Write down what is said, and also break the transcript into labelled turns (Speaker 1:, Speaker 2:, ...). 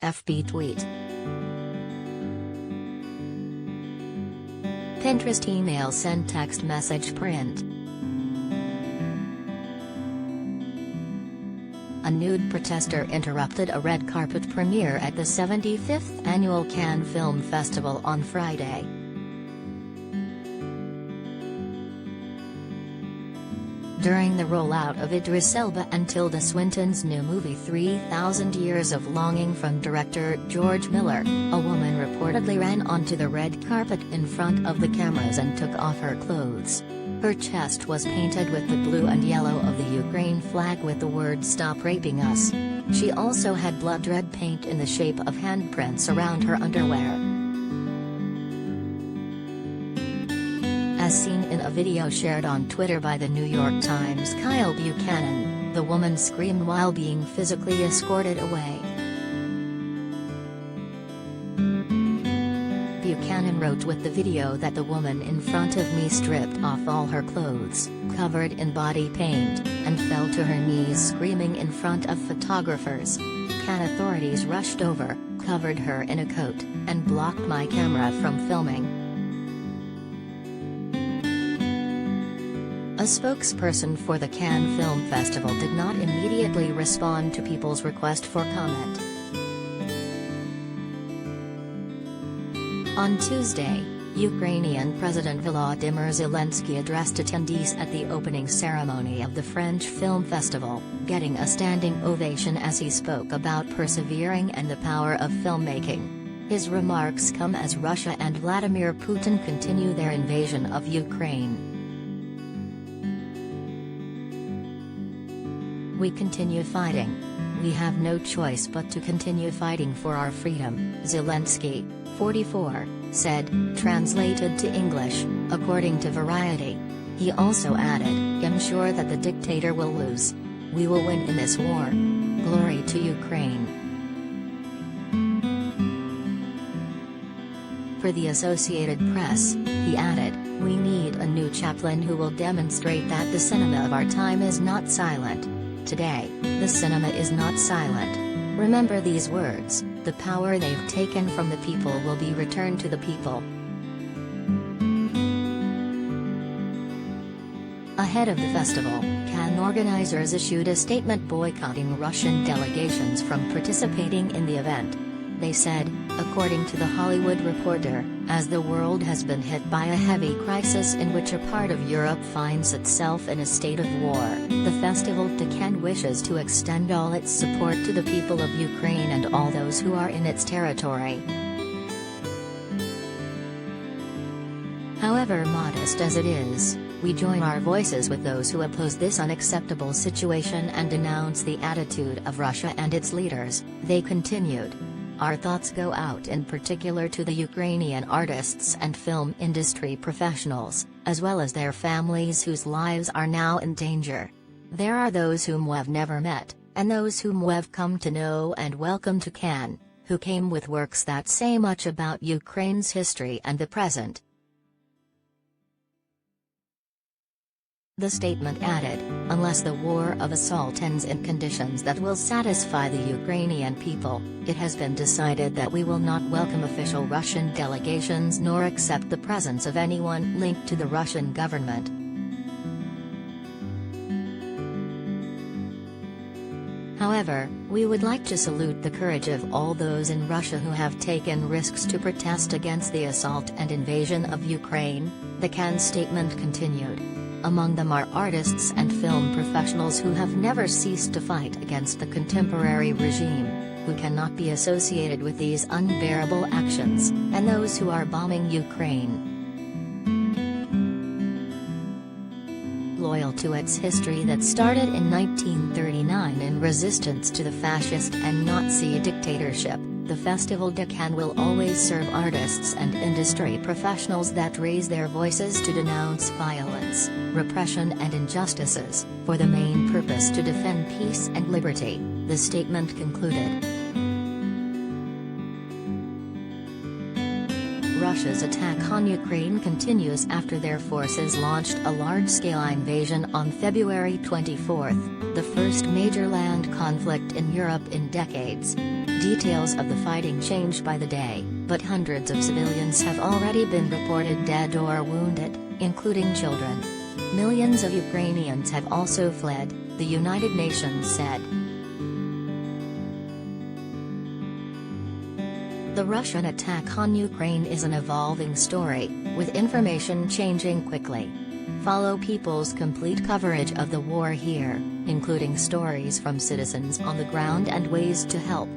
Speaker 1: FB tweet. Pinterest email send text message print. A nude protester interrupted a red carpet premiere at the 75th Annual Cannes Film Festival on Friday. During the rollout of Idris Elba and Tilda Swinton's new movie 3,000 Years of Longing from director George Miller, a woman reportedly ran onto the red carpet in front of the cameras and took off her clothes. Her chest was painted with the blue and yellow of the Ukraine flag with the words "Stop Raping Us." She also had blood red paint in the shape of handprints around her underwear. As seen in a video shared on Twitter by the New York Times' Kyle Buchanan, the woman screamed while being physically escorted away. Buchanan wrote with the video that the woman in front of me stripped off all her clothes, covered in body paint, and fell to her knees screaming in front of photographers. Cannes authorities rushed over, covered her in a coat, and blocked my camera from filming. A spokesperson for the Cannes Film Festival did not immediately respond to people's request for comment. On Tuesday, Ukrainian President Volodymyr Zelensky addressed attendees at the opening ceremony of the French Film Festival, getting a standing ovation as he spoke about persevering and the power of filmmaking. His remarks come as Russia and Vladimir Putin continue their invasion of Ukraine. "We continue fighting. We have no choice but to continue fighting for our freedom," Zelensky, 44, said, translated to English, according to Variety. He also added, "I'm sure that the dictator will lose. We will win in this war. Glory to Ukraine." For the Associated Press, he added, "We need a new chaplain who will demonstrate that the cinema of our time is not silent. Today, the cinema is not silent. Remember these words, the power they've taken from the people will be returned to the people." Ahead of the festival, Cannes organizers issued a statement boycotting Russian delegations from participating in the event. They said, according to The Hollywood Reporter, as the world has been hit by a heavy crisis in which a part of Europe finds itself in a state of war, the Festival de Cannes wishes to extend all its support to the people of Ukraine and all those who are in its territory. However modest as it is, we join our voices with those who oppose this unacceptable situation and denounce the attitude of Russia and its leaders, they continued. Our thoughts go out in particular to the Ukrainian artists and film industry professionals, as well as their families whose lives are now in danger. There are those whom we've never met, and those whom we've come to know and welcome to Cannes, who came with works that say much about Ukraine's history and the present. The statement added, unless the war of assault ends in conditions that will satisfy the Ukrainian people, it has been decided that we will not welcome official Russian delegations nor accept the presence of anyone linked to the Russian government. However, we would like to salute the courage of all those in Russia who have taken risks to protest against the assault and invasion of Ukraine, the Cannes statement continued. Among them are artists and film professionals who have never ceased to fight against the contemporary regime, who cannot be associated with these unbearable actions, and those who are bombing Ukraine. Loyal to its history that started in 1939 in resistance to the fascist and Nazi dictatorship, the Festival de Cannes will always serve artists and industry professionals that raise their voices to denounce violence, repression and injustices, for the main purpose to defend peace and liberty, the statement concluded. Russia's attack on Ukraine continues after their forces launched a large-scale invasion on February 24, the first major land conflict in Europe in decades. Details of the fighting change by the day, but hundreds of civilians have already been reported dead or wounded, including children. Millions of Ukrainians have also fled, the United Nations said. The Russian attack on Ukraine is an evolving story, with information changing quickly. Follow People's complete coverage of the war here, including stories from citizens on the ground and ways to help.